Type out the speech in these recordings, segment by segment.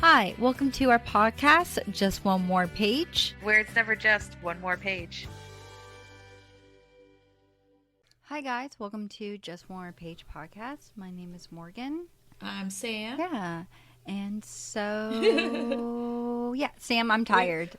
Hi, welcome to our podcast, Just One More Page. Where it's never just one more page. Hi guys, welcome to Just One More Page podcast. My name is Morgan. I'm Sam. Yeah, and so, Sam, I'm tired.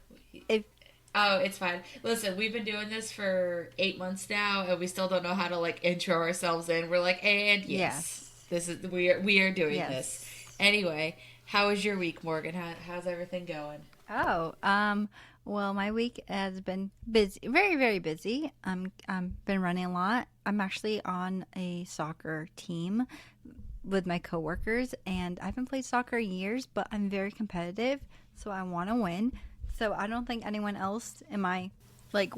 Oh, it's fine. Listen, we've been doing this for 8 months now, and we still don't know how to intro ourselves in. We're like, and yes. This is we are doing this. Anyway, how was your week, Morgan? How's everything going? Well, my week has been busy, very, very busy. Been running a lot. I'm actually on a soccer team with my coworkers, and I haven't played soccer in years, but I'm very competitive, so I want to win. So I don't think anyone else in my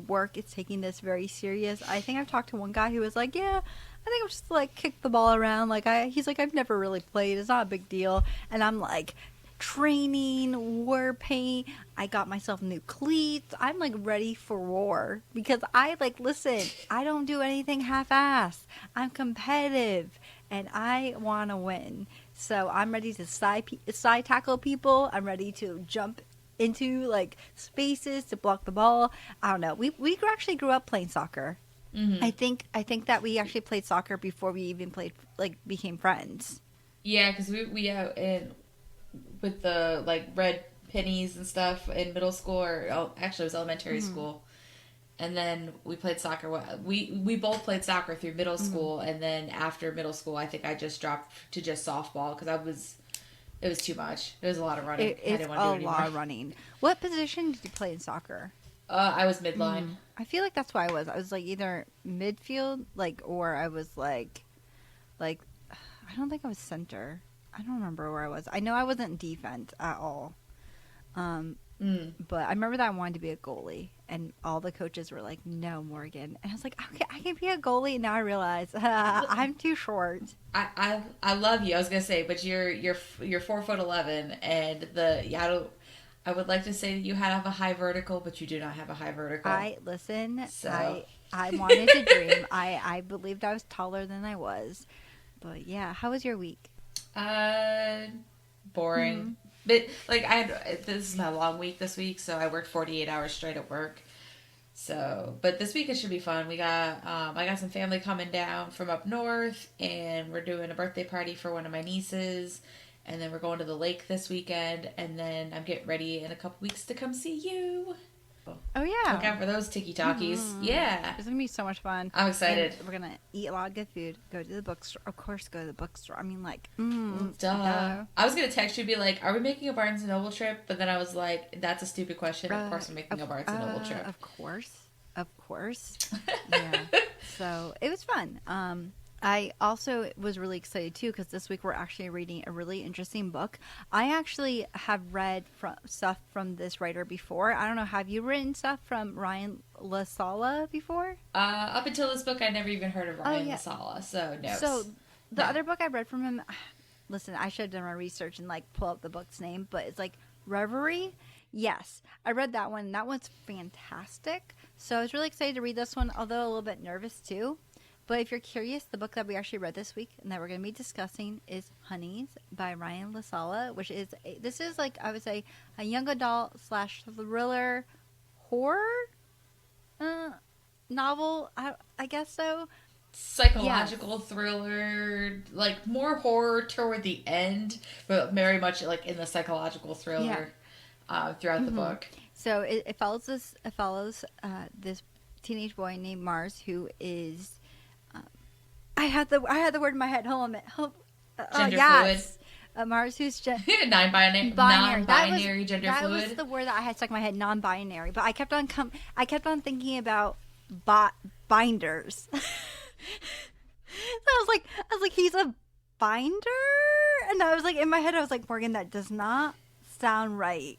work is taking this very serious. I think I've talked to one guy who was like, yeah, I think I'm just kick the ball around. He's like, I've never really played. It's not a big deal. And I'm like, training, war paint. I got myself new cleats. I'm ready for war because listen, I don't do anything half-assed. I'm competitive and I want to win. So I'm ready to side tackle people. I'm ready to jump into spaces to block the ball. I don't know. We actually grew up playing soccer. Mm-hmm. I think that we actually played soccer before we even became friends. Yeah, because we and with the red pennies and stuff in middle school, or actually it was elementary school, and then we played soccer. We both played soccer through middle school, and then after middle school, I think I just dropped to just softball because it was too much. It was a lot of running. I didn't want to do it anymore. A lot of running. What position did you play in soccer? I was midline. I feel like that's why I was. I was either midfield, or I was I don't think I was center. I don't remember where I was. I know I wasn't defense at all. But I remember that I wanted to be a goalie, and all the coaches were like, "No, Morgan." And I was like, "Okay, I can be a goalie." And now I realize I'm too short. I love you. I was gonna say, but you're 4'11", and I would like to say that you have a high vertical, but you do not have a high vertical. I wanted to dream. I believed I was taller than I was. But yeah, how was your week? Boring. But this is my long week this week, so I worked 48 hours straight at work. So, but this week it should be fun. We got I got some family coming down from up north, and we're doing a birthday party for one of my nieces, and then we're going to the lake this weekend, and then I'm getting ready in a couple weeks to come see you. Oh yeah, look out for those tiki-talkies. Yeah, it's gonna be so much fun. I'm excited. And we're gonna eat a lot of good food. Go to the bookstore, of course. Go to the bookstore. I mean, duh. I was gonna text you, be like, "Are we making a Barnes and Noble trip?" But then I was like, "That's a stupid question. Of course, we're making a Barnes and Noble trip." Of course. Yeah. So it was fun. I also was really excited too because this week we're actually reading a really interesting book. I actually have read stuff from this writer before. I don't know, have you written stuff from Ryan La Sala before? Up until this book, I'd never even heard of Ryan La Sala, so no. So the other book I read from him, listen, I should have done my research and pull up the book's name, but it's Reverie. Yes, I read that one. That one's fantastic. So I was really excited to read this one, although a little bit nervous too. But if you're curious, the book that we actually read this week and that we're going to be discussing is Honeys by Ryan La Sala, which is, I would say, a young adult / thriller horror novel, I guess so. Psychological thriller, more horror toward the end, but very much in the psychological thriller throughout the book. So it follows this teenage boy named Mars who is... I had the word in my head. Hold on a minute. Genderfluid. Mars, who's non-binary, gender that fluid. That was the word that I had stuck in my head, non-binary. But I kept on thinking about binders. So I was like, he's a binder, and I was in my head, I was like, Morgan, that does not sound right.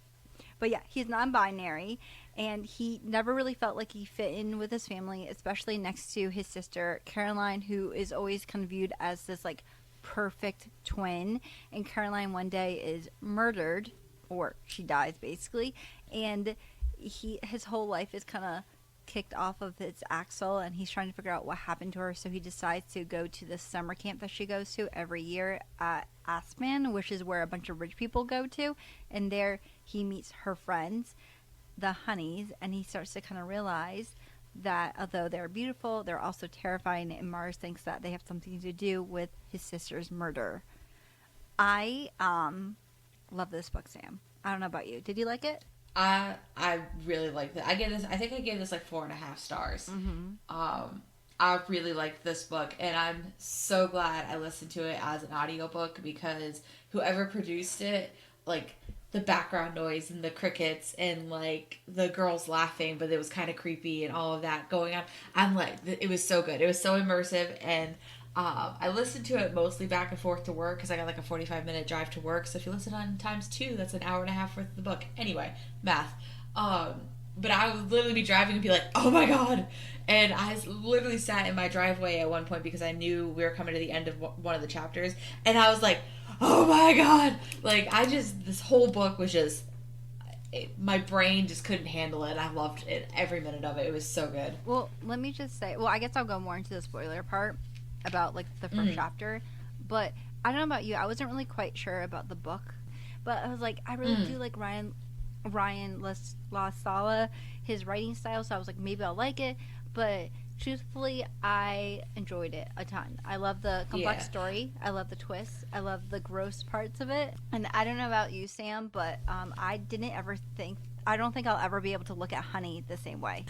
But yeah, he's non-binary. And he never really felt like he fit in with his family, especially next to his sister, Caroline, who is always kind of viewed as this, perfect twin. And Caroline one day is murdered, or she dies, basically. And his whole life is kind of kicked off of his axle, and he's trying to figure out what happened to her. So he decides to go to this summer camp that she goes to every year at Aspen, which is where a bunch of rich people go to. And there he meets her friends, the honeys, and he starts to kind of realize that although they're beautiful, they're also terrifying, and Mars thinks that they have something to do with his sister's murder. I love this book, Sam. I don't know about you. Did you like it? I really like it. I think I gave this like 4.5 stars. I really liked this book, and I'm so glad I listened to it as an audiobook, because whoever produced it, like the background noise and the crickets and like the girls laughing, but it was kind of creepy and all of that going on. I'm like, it was so good. It was so immersive, and I listened to it mostly back and forth to work because I got like a 45-minute drive to work. So if you listen on times 2, that's an hour and a half worth of the book. Anyway, math. But I would literally be driving and be like, oh my god. And I literally sat in my driveway at one point because I knew we were coming to the end of one of the chapters. And I was like, oh my god. Like, this whole book was just, my brain just couldn't handle it. I loved it, every minute of it. It was so good. Well, let me just say, I guess I'll go more into the spoiler part about like the first chapter, but I don't know about you, I wasn't really quite sure about the book, but I was like, I really do like Ryan La Sala, his writing style, so I was like, maybe I'll like it, but truthfully, I enjoyed it a ton. I love the complex story, I love the twists, I love the gross parts of it, and I don't know about you, Sam, but I don't think I'll ever be able to look at honey the same way.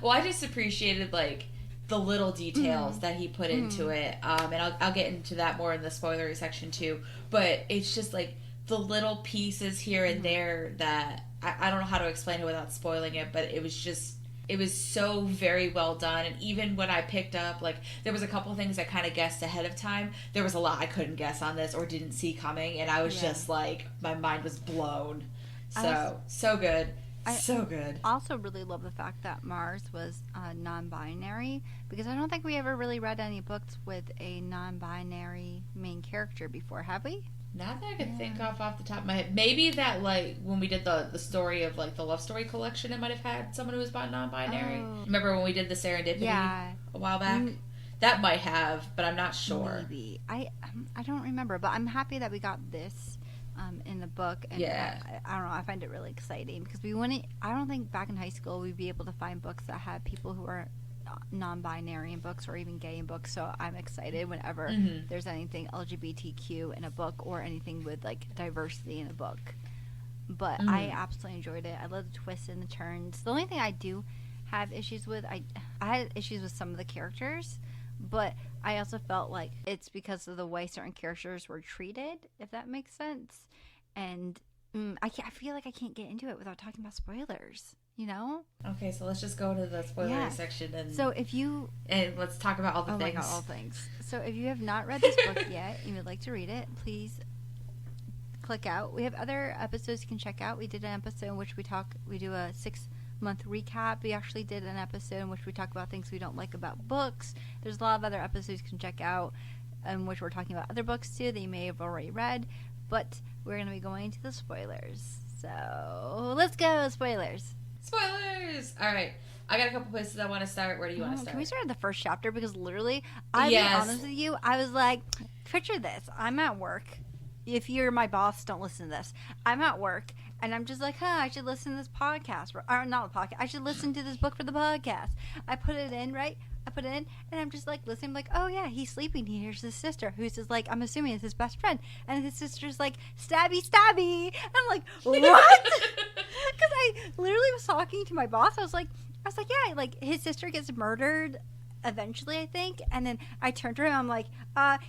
Well, I just appreciated like the little details that he put into it, and I'll get into that more in the spoilery section too, but it's just like the little pieces here and there that I don't know how to explain it without spoiling it, but it was so very well done. And even when I picked up, like, there was a couple of things I kind of guessed ahead of time, there was a lot I couldn't guess on this or didn't see coming, and I was just like, my mind was blown. So good. So good. I also really love the fact that Mars was non-binary, because I don't think we ever really read any books with a non-binary main character before, have we? Not that I could think off the top of my head. Maybe that, like, when we did the story of, like, the love story collection, it might have had someone who was non-binary. Oh. Remember when we did the Serendipity a while back? That might have, but I'm not sure. Maybe. I don't remember, but I'm happy that we got this in the book, and I don't know, I find it really exciting, because I don't think back in high school we'd be able to find books that had people who are non-binary in books or even gay in books, so I'm excited whenever there's anything LGBTQ in a book or anything with like diversity in a book. But I absolutely enjoyed it. I love the twists and the turns. The only thing I do have issues with, I had issues with some of the characters, but I also felt like it's because of the way certain characters were treated, if that makes sense. And I feel like I can't get into it without talking about spoilers, you know? Okay, so let's just go to the spoiler section and let's talk about all the things. Oh my god, all things. So if you have not read this book yet and you would like to read it, please click out. We have other episodes you can check out. We did an episode in which we do a 6-month recap. We actually did an episode in which we talk about things we don't like about books. There's a lot of other episodes you can check out in which we're talking about other books too that you may have already read. But we're going to be going to the spoilers. So let's go, spoilers. Spoilers! All right. I got a couple places I want to start. Where do you want to start? Can we start at the first chapter? Because literally, I'll be honest with you, I was like, picture this. I'm at work. If you're my boss, don't listen to this. I'm at work, and I'm just like, I should listen to this podcast. Or not the podcast. I should listen to this book for the podcast. I put it in, right? I put it in, and I'm just like listening, like, oh yeah, he's sleeping. He hears his sister, who's just like, I'm assuming it's his best friend, and his sister's like, stabby, stabby. I'm like, what? Because I literally was talking to my boss. I was like, yeah, like his sister gets murdered eventually, I think, and then I turned to her and I'm like,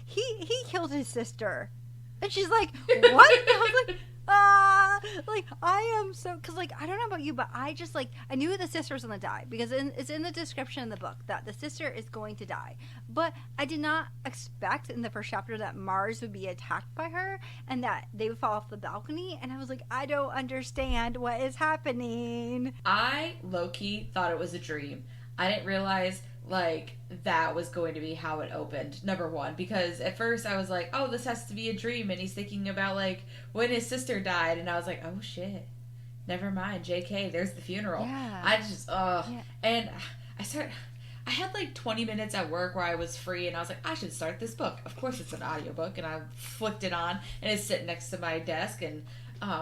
he killed his sister, and she's like, what? And I was like, like I am so, because like I don't know about you, but I just like, I knew the sister was gonna die because it's in the description in the book that the sister is going to die, but I did not expect in the first chapter that Mars would be attacked by her and that they would fall off the balcony, and I was like, I don't understand what is happening. I low-key thought it was a dream. I didn't realize like that was going to be how it opened, number one, because at first I was like, oh, this has to be a dream, and he's thinking about like when his sister died, and I was like, oh shit, Never mind, JK, there's the funeral. Yeah. I just, Yeah. and I started, I had like 20 minutes at work where I was free and I was like, I should start this book. Of course it's an audiobook, and I flicked it on and it's sitting next to my desk, and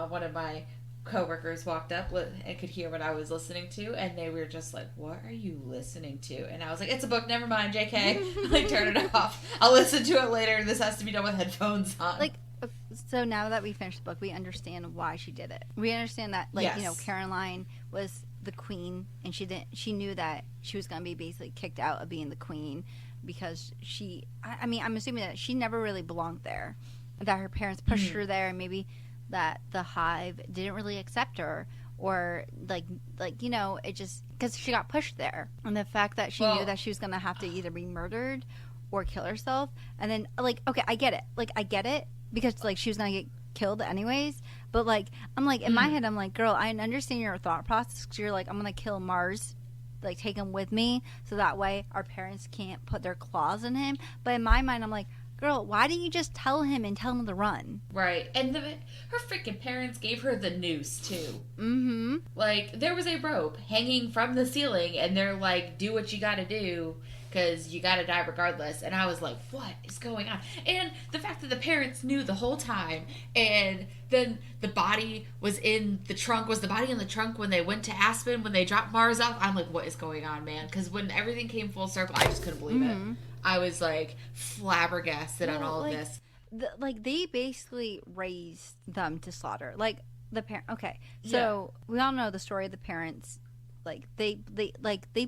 one of my coworkers walked up and could hear what I was listening to, and they were just like, what are you listening to? And I was like, it's a book, never mind, JK. Like, turn it off. I'll listen to it later. This has to be done with headphones on. Like, so now that we finished the book, we understand why she did it. We understand that, like, Yes. you know, Caroline was the queen, and she knew that she was going to be basically kicked out of being the queen because I mean, I'm assuming that she never really belonged there, that her parents pushed her there, and maybe that the hive didn't really accept her, or like you know, it just because she got pushed there, and the fact that she knew that she was going to have to either be murdered or kill herself, and then like, okay, I get it because like she was going to get killed anyways, but like I'm like in my head I'm like, girl, I understand your thought process, 'cause you're like, I'm going to kill Mars, like take him with me so that way our parents can't put their claws in him. But in my mind I'm like, girl, why didn't you just tell him and tell him to run? Right. And her freaking parents gave her the noose, too. Mm-hmm. Like, there was a rope hanging from the ceiling, and they're like, do what you gotta do, because you gotta die regardless. And I was like, what is going on? And the fact that the parents knew the whole time, and then the body was in the trunk. Was the body in the trunk when they went to Aspen, when they dropped Mars off? I'm like, what is going on, man? Because when everything came full circle, I just couldn't believe it. I was like flabbergasted on all of this. Like they basically raised them to slaughter. Like the parent. Okay, so we all know the story of the parents. Like they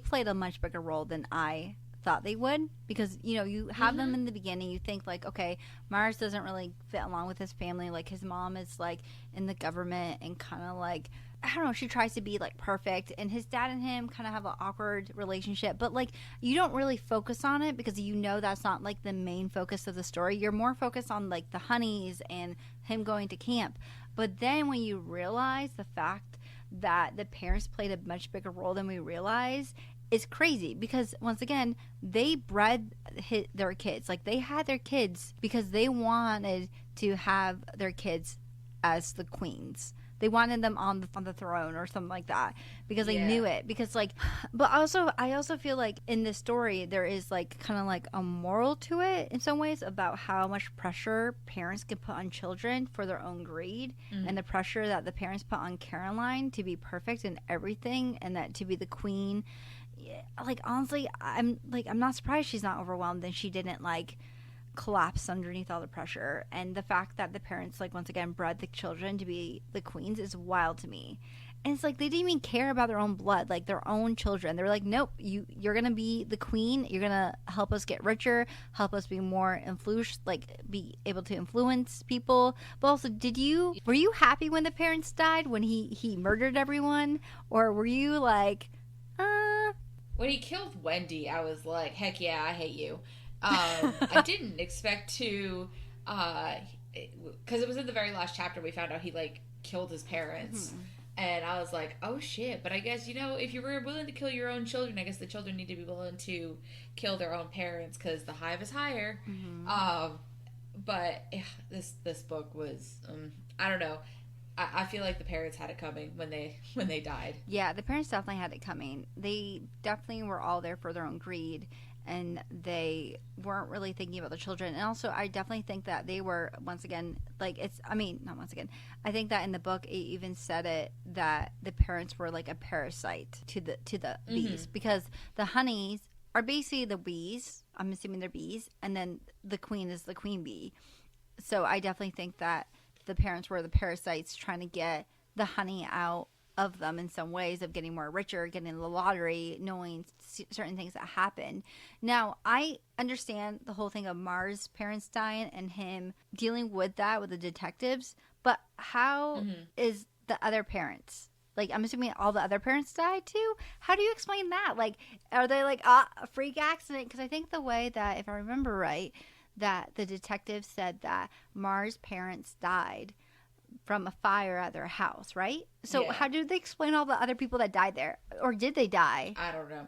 played a much bigger role than I thought they would, because you know, you have them in the beginning, you think like, okay, Mars doesn't really fit along with his family, like his mom is like in the government and kind of like, I don't know, she tries to be like perfect, and his dad and him kind of have an awkward relationship, but like you don't really focus on it because you know that's not like the main focus of the story. You're more focused on like the honeys and him going to camp. But then when you realize the fact that the parents played a much bigger role than we realize, it's crazy, because once again they bred their kids, like they had their kids because they wanted to have their kids as the queens. They wanted them on the throne or something like that, because they knew it. Because like, but also I also feel like in this story there is like kind of like a moral to it in some ways about how much pressure parents can put on children for their own greed, and the pressure that the parents put on Caroline to be perfect in everything and that to be the queen. Like honestly, I'm not surprised she's not overwhelmed and she didn't like collapse underneath all the pressure. And the fact that the parents like once again bred the children to be the queens is wild to me. And it's like they didn't even care about their own blood, like their own children. They were like, nope, you're gonna be the queen, you're gonna help us get richer, help us be more influential, like be able to influence people. But also, were you happy when the parents died, when he murdered everyone, or were you like When he killed Wendy, I was like, heck yeah, I hate you. I didn't expect to, because it was in the very last chapter we found out he like killed his parents. And I was like, oh shit. But I guess, you know, if you were willing to kill your own children, I guess the children need to be willing to kill their own parents, because the hive is higher. But this book was, I don't know. I feel like the parents had it coming when they died. Yeah, the parents definitely had it coming. They definitely were all there for their own greed, and they weren't really thinking about the children. And also, I definitely think that they were, once again, like not once again, I think that in the book it even said it, that the parents were like a parasite to the bees, because the honeys are basically the bees. I'm assuming they're bees, and then the queen is the queen bee. So I definitely think that the parents were the parasites trying to get the honey out of them in some ways, of getting more richer, getting the lottery, knowing certain things that happened. Now, I understand the whole thing of Mars' parents dying and him dealing with that with the detectives, but how is the other parents? Like, I'm assuming all the other parents died too? How do you explain that? Like, are they like, a freak accident? Because I think the way that, if I remember right, that the detective said that Mars' parents died from a fire at their house, right? So how do they explain all the other people that died there? Or did they die? I don't know.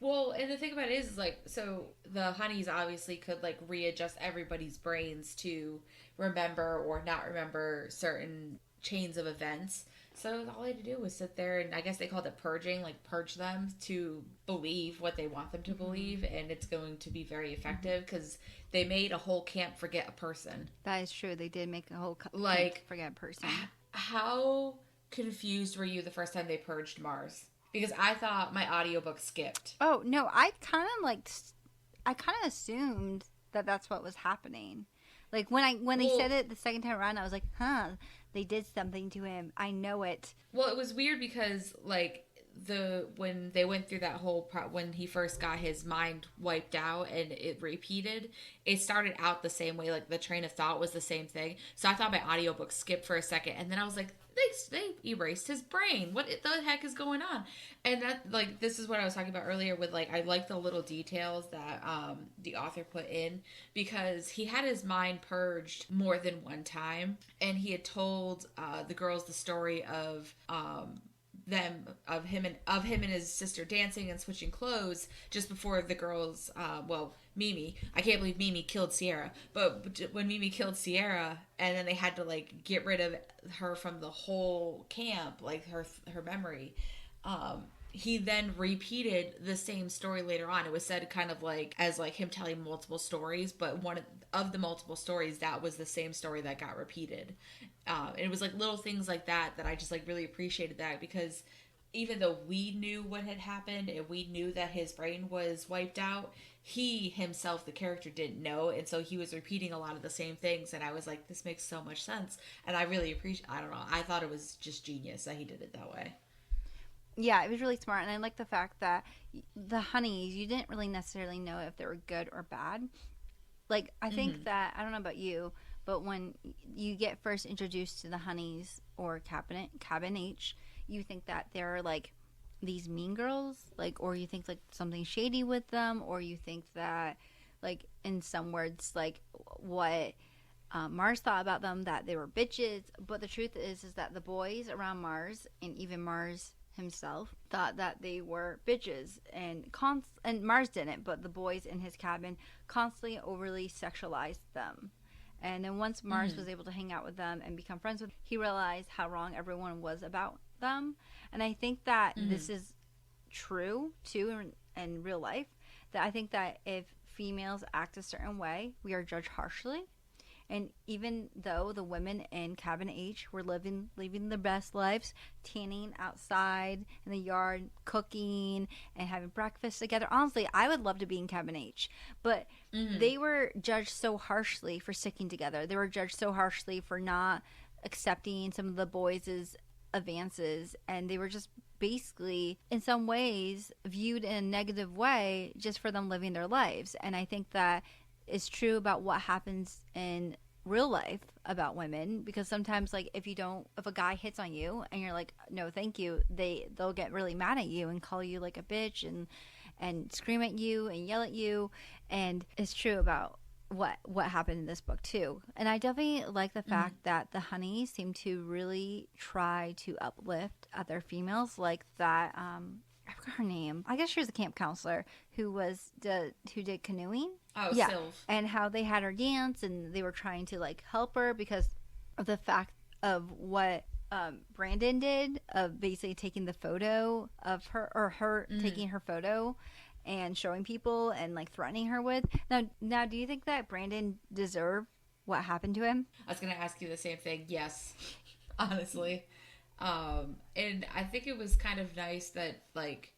Well, and the thing about it is like, so the honeys obviously could like readjust everybody's brains to remember or not remember certain chains of events. So all I had to do was sit there, and I guess they called it purging, like purge them to believe what they want them to believe, and it's going to be very effective because they made a whole camp forget a person. That is true. They did make a whole can't Like, forget person. how confused were you the first time they purged Mars? Because I thought my audiobook skipped. Oh no, I kind of assumed that that's what was happening. Like when they said it the second time around, I was like, huh, they did something to him. I know it. Well, it was weird because like when they went through that whole when he first got his mind wiped out and it repeated, it started out the same way. Like the train of thought was the same thing. So I thought my audiobook skipped for a second, and then I was like, they erased his brain. What the heck is going on? And that, like, this is what I was talking about earlier with, like, I like the little details that the author put in, because he had his mind purged more than one time, and he had told the girls the story of him and his sister dancing and switching clothes just before the girls, Mimi, I can't believe Mimi killed Sierra, but when Mimi killed Sierra, and then they had to like get rid of her from the whole camp, like her memory, he then repeated the same story later on. It was said kind of like as like him telling multiple stories, but one of the multiple stories, that was the same story that got repeated. And it was like little things like that I just like really appreciated that, because even though we knew what had happened and we knew that his brain was wiped out, he himself, the character, didn't know, and so he was repeating a lot of the same things, and I was like, this makes so much sense, and I really appreciate, I don't know, I thought it was just genius that he did it that way. Yeah, it was really smart, and I like the fact that the honeys, you didn't really necessarily know if they were good or bad. Like, I think that, I don't know about you, but when you get first introduced to the honeys or cabin H, you think that they're like these mean girls, like, or you think like something shady with them, or you think that, like, in some words, like what Mars thought about them, that they were bitches. But the truth is that the boys around Mars, and even Mars himself, thought that they were bitches, and Mars didn't, but the boys in his cabin constantly overly sexualized them. And then once Mars was able to hang out with them and become friends with them, he realized how wrong everyone was about them. And I think that this is true too in real life. That I think that if females act a certain way, we are judged harshly. And even though the women in Cabin H were living their best lives, tanning outside in the yard, cooking, and having breakfast together. Honestly, I would love to be in Cabin H. But they were judged so harshly for sticking together. They were judged so harshly for not accepting some of the boys' advances. And they were just basically, in some ways, viewed in a negative way just for them living their lives. And I think that is true about what happens in real life about women, because sometimes, like, if a guy hits on you and you're like, no thank you, they'll get really mad at you and call you like a bitch and scream at you and yell at you. And it's true about what happened in this book too. And I definitely like the fact that the honeys seem to really try to uplift other females, like that I forgot her name. I guess she was a camp counselor who did canoeing. Oh, yeah. Sylv. And how they had her dance, and they were trying to like help her because of the fact of what Brandon did, of basically taking the photo of her, or her taking her photo and showing people and like threatening her with. Now, do you think that Brandon deserved what happened to him? I was gonna ask you the same thing. Yes, honestly. And I think it was kind of nice that, like,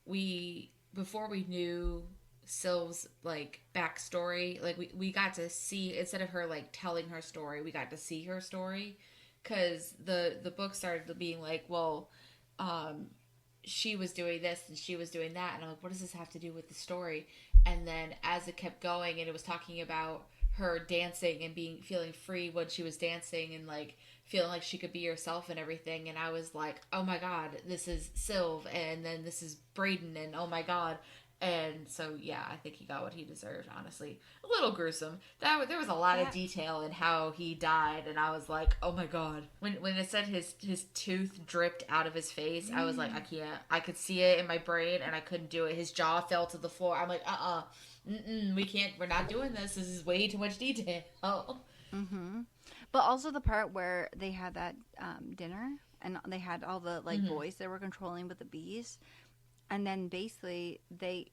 before we knew Sylv's, like, backstory, like, we got to see, instead of her, like, telling her story, we got to see her story, because the book started being like, well, she was doing this and she was doing that, and I'm like, what does this have to do with the story? And then as it kept going, and it was talking about her dancing and feeling free when she was dancing, and like feeling like she could be herself and everything, and I was like, oh my god, this is Sylv, and then this is Braden, and oh my god. And so yeah, I think he got what he deserved, honestly. A little gruesome. There was a lot of detail in how he died, and I was like, oh my god. When it said his tooth dripped out of his face, I was like, I can't. I could see it in my brain and I couldn't do it. His jaw fell to the floor. I'm like, we can't, we're not doing this. This is way too much detail. But also the part where they had that dinner and they had all the like boys they were controlling with the bees, and then basically they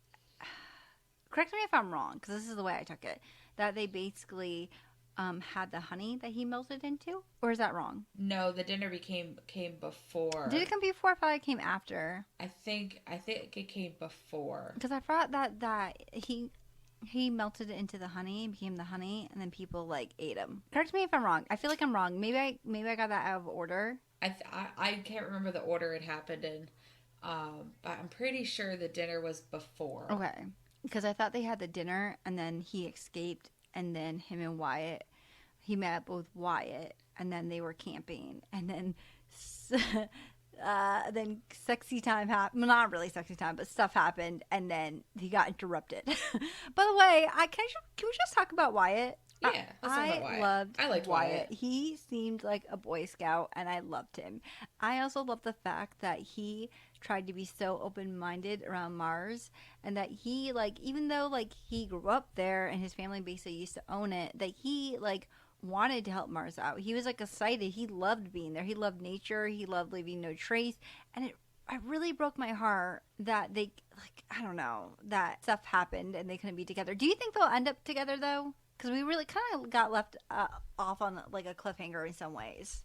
correct me if I'm wrong because this is the way I took it, that they basically had the honey that he melted into, or is that wrong? No, the dinner came before. Did it come before? I thought it came after. I think it came before. Because I thought that he melted it into the honey, became the honey, and then people like ate him. Correct me if I'm wrong. I feel like I'm wrong. Maybe I got that out of order. I can't remember the order it happened in, but I'm pretty sure the dinner was before. Okay, because I thought they had the dinner and then he escaped, and then him and Wyatt, he met up with Wyatt, and then they were camping, and then. Then sexy time happened. Well, not really sexy time, but stuff happened, and then he got interrupted. By the way, can we just talk about Wyatt? Yeah, let's talk about Wyatt. I liked Wyatt. He seemed like a Boy Scout, and I loved him. I also love the fact that he tried to be so open-minded around Mars, and that he, like, even though, like, he grew up there and his family basically used to own it, that he, like, wanted to help Mars out. He was like excited. He loved being there. He loved nature. He loved leaving no trace. And it really broke my heart that they, like, I don't know, that stuff happened and they couldn't be together. Do you think they'll end up together though? Because we really kind of got left off on like a cliffhanger in some ways.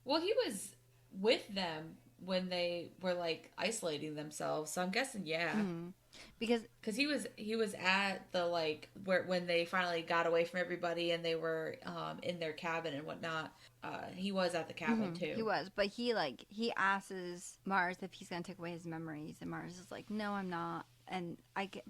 Well, he was with them when they were like isolating themselves, so I'm guessing because he was at the like when they finally got away from everybody and they were in their cabin and whatnot. He was at the cabin too. He was, but he asks Mars if he's gonna take away his memories, and Mars is like, no, I'm not. And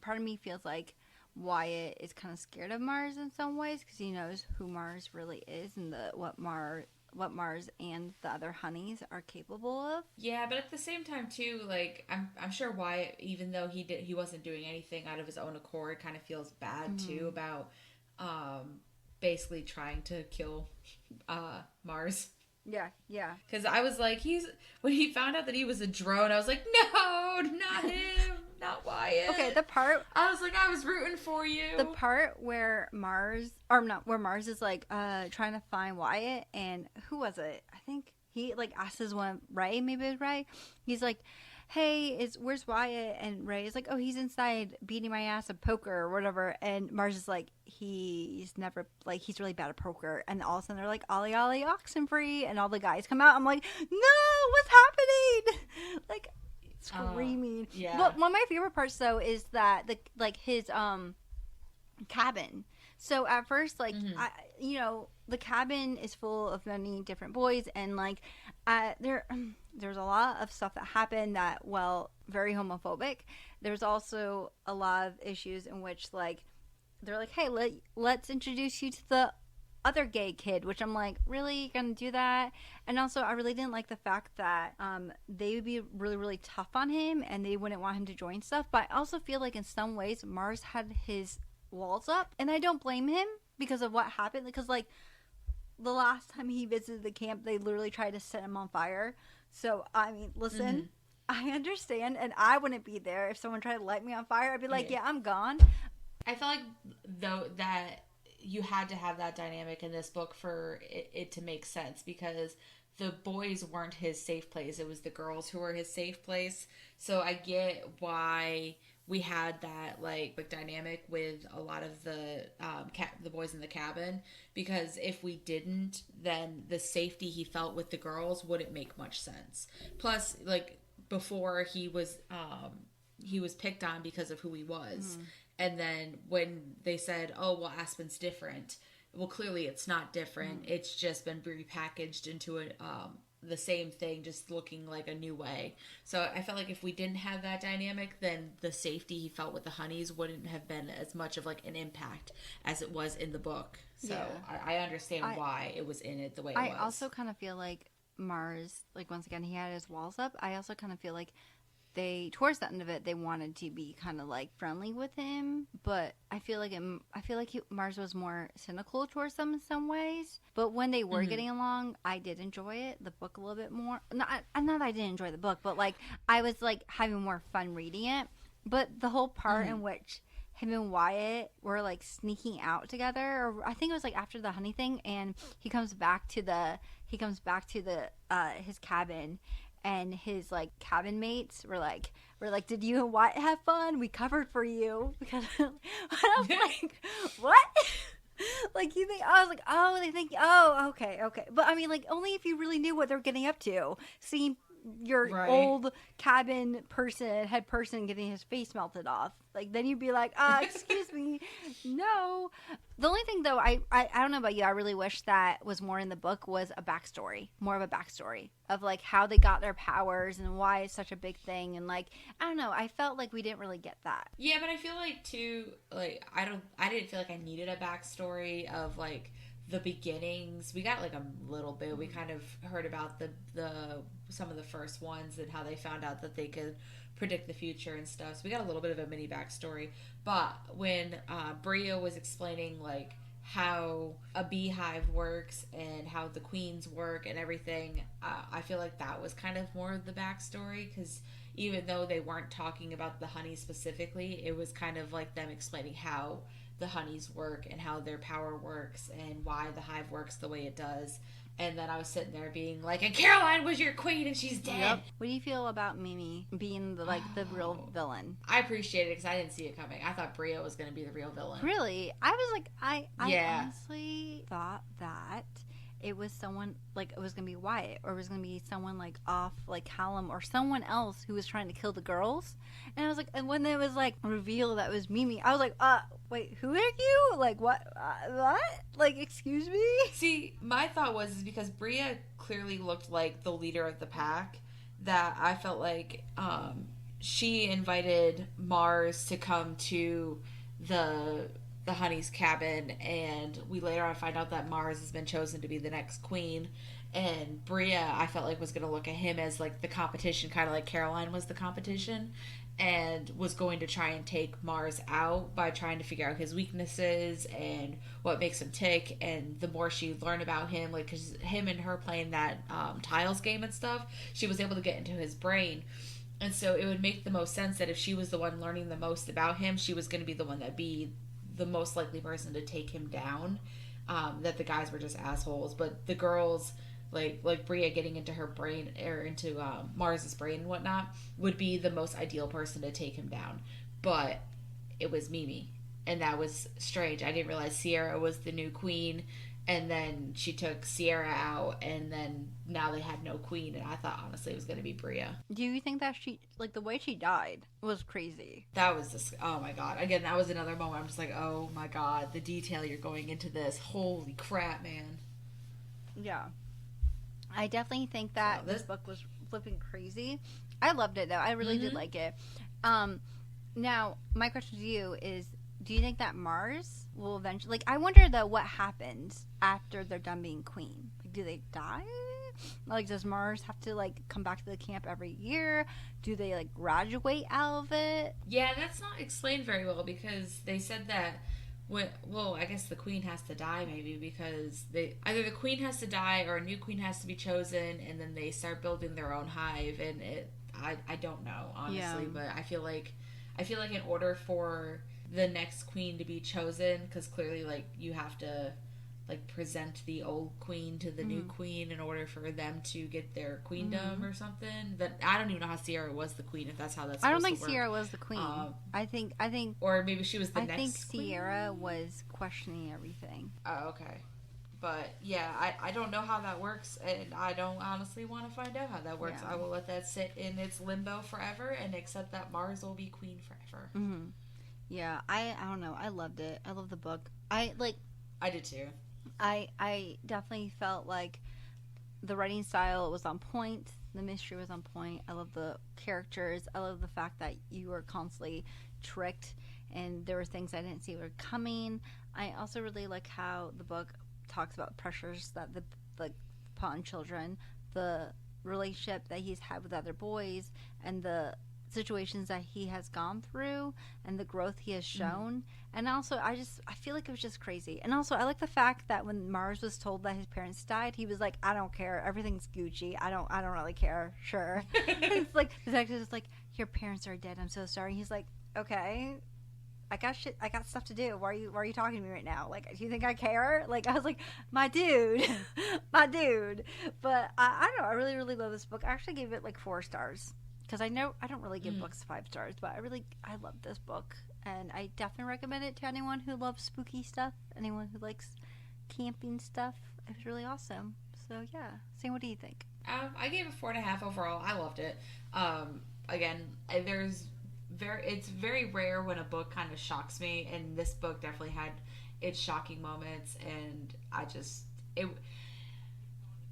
part of me feels like Wyatt is kind of scared of Mars in some ways because he knows who Mars really is and what Mars and the other honeys are capable of. Yeah, but at the same time too, like I'm sure Wyatt, even though he wasn't doing anything out of his own accord, kind of feels bad too about basically trying to kill Mars. Yeah. Because I was like, when he found out that he was a drone, I was like, no, not him, not Wyatt. Okay, the part I was like, I was rooting for you. The part where Mars is like trying to find Wyatt, and who was it? I think he like asks one Ray, maybe it was Ray. He's like, hey, where's Wyatt? And Ray is like, oh, he's inside beating my ass at poker or whatever. And Mars is like, he's really bad at poker. And all of a sudden they're like, ollie ollie oxen free, and all the guys come out. I'm like, no, what's happening? Like screaming. Yeah. But one of my favorite parts though is that his cabin. So at first, like, the cabin is full of many different boys, and like there's a lot of stuff that happened that, very homophobic. There's also a lot of issues in which, like, they're like, hey, let's introduce you to the other gay kid, which I'm like, really gonna do that? And also I really didn't like the fact that they would be really, really tough on him and they wouldn't want him to join stuff. But I also feel like in some ways Mars had his walls up, and I don't blame him because of what happened, because like the last time he visited the camp they literally tried to set him on fire. So I mean, listen, I understand, and I wouldn't be there if someone tried to light me on fire. I'd be like, yeah, I'm gone. I feel like though that you had to have that dynamic in this book for it to make sense, because the boys weren't his safe place. It was the girls who were his safe place. So I get why we had that like dynamic with a lot of the boys in the cabin, because if we didn't, then the safety he felt with the girls wouldn't make much sense. Plus, like, before he was picked on because of who he was. And then when they said, oh, well, Aspen's different, well, clearly it's not different. It's just been repackaged into the same thing, just looking like a new way. So I felt like if we didn't have that dynamic, then the safety he felt with the honeys wouldn't have been as much of like an impact as it was in the book. So yeah. I understand why it was in it the way it was. I also kind of feel like Mars, like, once again, he had his walls up. I also kind of feel like towards the end of it, they wanted to be kind of like friendly with him, but I feel like Mars was more cynical towards them in some ways. But when they were getting along, I did enjoy the book a little bit more. Not that I didn't enjoy the book, but like I was like having more fun reading it. But the whole part in which him and Wyatt were like sneaking out together, or I think it was like after the honey thing, and he comes back to the his cabin, and his like cabin mates were like, did you and Wyatt have fun? We covered for you. Because I was like, what? Like, you think, I was like, oh, they think, oh, okay, okay. But I mean, like, only if you really knew what they're getting up to. Seeing your old cabin head person getting his face melted off. Like, then you'd be like, excuse me, no. The only thing, though, I don't know about you, I really wish that was more in the book, was a backstory. More of a backstory of, like, how they got their powers and why it's such a big thing. And, like, I don't know, I felt like we didn't really get that. Yeah, but I feel like, too, like, I didn't feel like I needed a backstory of, like, the beginnings. We got like a little bit. We kind of heard about the some of the first ones and how they found out that they could predict the future and stuff. So we got a little bit of a mini backstory. But when Bria was explaining like how a beehive works and how the queens work and everything, I feel like that was kind of more of the backstory, because even though they weren't talking about the honey specifically, it was kind of like them explaining how the honeys work and how their power works and why the hive works the way it does. And then I was sitting there being like, and Caroline was your queen and she's dead. Yep. What do you feel about Mimi being the real villain? I appreciate it because I didn't see it coming. I thought Bria was going to be the real villain. Really? I was like, I honestly thought that it was someone, like, it was going to be Wyatt, or it was going to be someone, like, off, like, Callum, or someone else who was trying to kill the girls. And I was like, and when it was, like, revealed that it was Mimi, I was like, wait, who are you? Like, what? Like, excuse me? See, my thought was, is because Bria clearly looked like the leader of the pack, that I felt like she invited Mars to come to the honey's cabin, and we later on find out that Mars has been chosen to be the next queen. And Bria, I felt like, was going to look at him as like the competition, kind of like Caroline was the competition, and was going to try and take Mars out by trying to figure out his weaknesses and what makes him tick. And the more she learned about him, like, because him and her playing that tiles game and stuff, she was able to get into his brain. And so it would make the most sense that if she was the one learning the most about him, she was going to be the one that'd be the most likely person to take him down. That the guys were just assholes, but the girls, like Bria getting into her brain, or into Mars's brain and whatnot, would be the most ideal person to take him down. But it was Mimi, and that was strange. I didn't realize Sierra was the new queen, and then she took Sierra out, and then now they had no queen, and I thought honestly it was going to be Bria. Do you think that she, like, the way she died was crazy? That was just, oh my god. Again, that was another moment I'm just like, oh my god, the detail you're going into this. Holy crap, man. Yeah. I definitely think that this book was flipping crazy. I loved it, though. I really did like it. Now, my question to you is, do you think that Mars will eventually... Like, I wonder, though, what happens after they're done being queen. Like, do they die? Like, does Mars have to, like, come back to the camp every year? Do they, like, graduate out of it? Yeah, that's not explained very well, because they said that... Well, I guess the queen has to die, maybe, because either the queen has to die or a new queen has to be chosen, and then they start building their own hive. And I don't know, honestly, but I feel like in order for the next queen to be chosen, because clearly, like, you have to, like, present the old queen to the new queen in order for them to get their queendom or something. That I don't even know how Sierra was the queen, if that's how that's supposed to work. I don't think Sierra was the queen. I think or maybe she was the next queen. I think Sierra was questioning everything. Oh, okay. But yeah, I don't know how that works, and I don't honestly want to find out how that works. Yeah. I will let that sit in its limbo forever and accept that Mars will be queen forever. Mm-hmm. Yeah, I don't know. I loved it. I love the book. I did too. I definitely felt like the writing style was on point. The mystery was on point. I love the characters. I love the fact that you were constantly tricked and there were things I didn't see were coming. I also really like how the book talks about pressures that the put on children, the relationship that he's had with other boys, and the situations that he has gone through and the growth he has shown. And also I feel like it was just crazy. And also I like the fact that when Mars was told that his parents died, he was like, I don't care, everything's Gucci, I don't really care, sure. It's like the detective is like, your parents are dead, I'm so sorry. He's like, okay, I got shit. I got stuff to do. Why are you talking to me right now? Like, do you think I care? Like, I was like, my dude, my dude. But I don't know. I really, really love this book. I actually gave it like 4 stars because I know I don't really give books 5 stars, but I love this book, and I definitely recommend it to anyone who loves spooky stuff, anyone who likes camping stuff. It was really awesome. So yeah, Sam, what do you think? I gave it 4.5 overall. I loved it. Again, it's very rare when a book kind of shocks me, and this book definitely had its shocking moments, and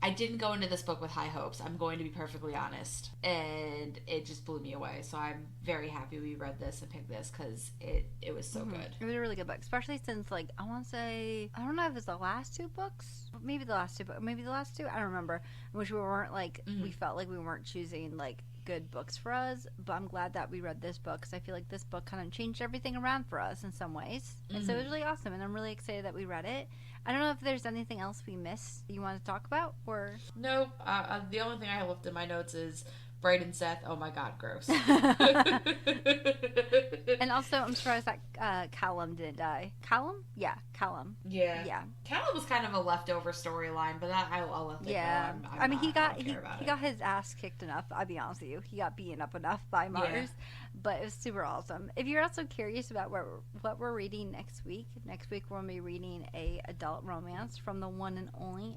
I didn't go into this book with high hopes. I'm going to be perfectly honest, and it just blew me away. So I'm very happy we read this and picked this because it was so good. It was a really good book, especially since like I want to say I don't know if it's the last 2 books, maybe the last 2, but maybe the last 2. I don't remember. In which we weren't like we felt like we weren't choosing like good books for us, but I'm glad that we read this book because I feel like this book kind of changed everything around for us in some ways, and so it was really awesome, and I'm really excited that we read it. I don't know if there's anything else we missed you want to talk about, or no. The only thing I have left in my notes is Bright and Seth. Oh my god, gross. And also, I'm surprised that Callum didn't die. Callum? Yeah, Callum. Yeah. Yeah. Callum was kind of a leftover storyline, but I'll let that Yeah. go. I mean, he got I don't care about he it. got his ass kicked enough. I'll be honest with you. He got beaten up enough by Mars, but it was super awesome. If you're also curious about what we're reading next week we're gonna be reading a adult romance from the one and only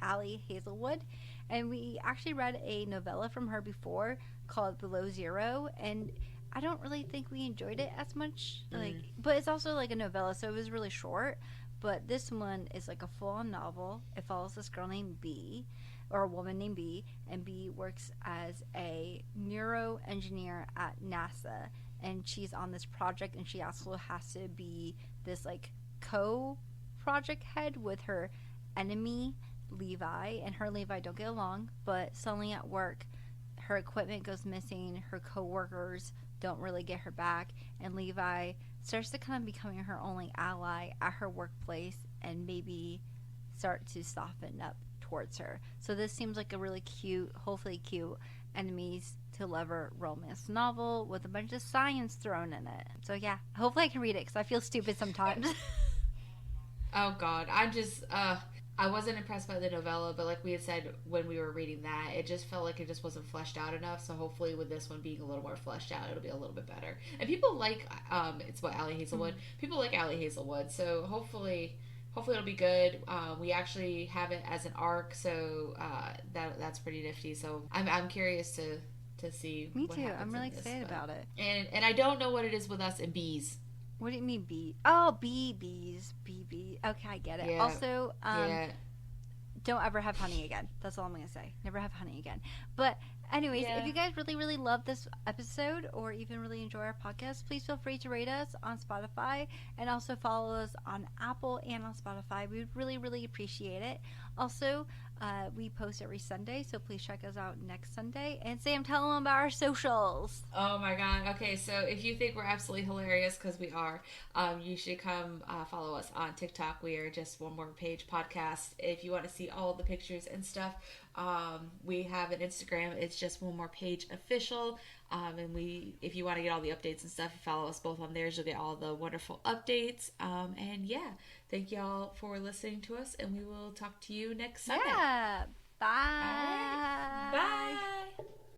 Allie Hazelwood, and we actually read a novella from her before called Below Zero, and I don't really think we enjoyed it as much. Like, but it's also like a novella, so it was really short. But this one is like a full-on novel. It follows this girl named B, or a woman named B, and B works as a neuroengineer at NASA, and she's on this project, and she also has to be this like co-project head with her enemy Levi, and her and Levi don't get along, but suddenly at work her equipment goes missing, her co-workers don't really get her back, and Levi starts to kind of becoming her only ally at her workplace and maybe start to soften up towards her. So this seems like a really cute, hopefully cute, enemies to lover romance novel with a bunch of science thrown in it. So yeah, hopefully I can read it because I feel stupid sometimes. Oh god, I wasn't impressed by the novella, but like we had said when we were reading that, it just felt like it just wasn't fleshed out enough. So hopefully with this one being a little more fleshed out, it'll be a little bit better. And people like it's what Allie Hazelwood. People like Allie Hazelwood, so hopefully it'll be good. We actually have it as an arc, so that's pretty nifty. So I'm curious to see. Me what too. happens I'm really in this, excited about it. And I don't know what it is with us and bees. What do you mean bee? Oh, bees. Okay, I get it. Yeah. Also, don't ever have honey again. That's all I'm going to say. Never have honey again. But anyways, if you guys really, really love this episode or even really enjoy our podcast, please feel free to rate us on Spotify and also follow us on Apple and on Spotify. We would really, really appreciate it. Also, we post every Sunday, so please check us out next Sunday. And Sam, tell them about our socials. Oh my god. Okay, so if you think we're absolutely hilarious, because we are, you should come follow us on TikTok. We are just One More Page Podcast. If you want to see all the pictures and stuff, we have an Instagram. It's just One More Page Official. And if you want to get all the updates and stuff, follow us both on theirs. You'll get all the wonderful updates. And yeah, thank y'all for listening to us, and we will talk to you next Sunday. Yeah. Bye. All right. Bye.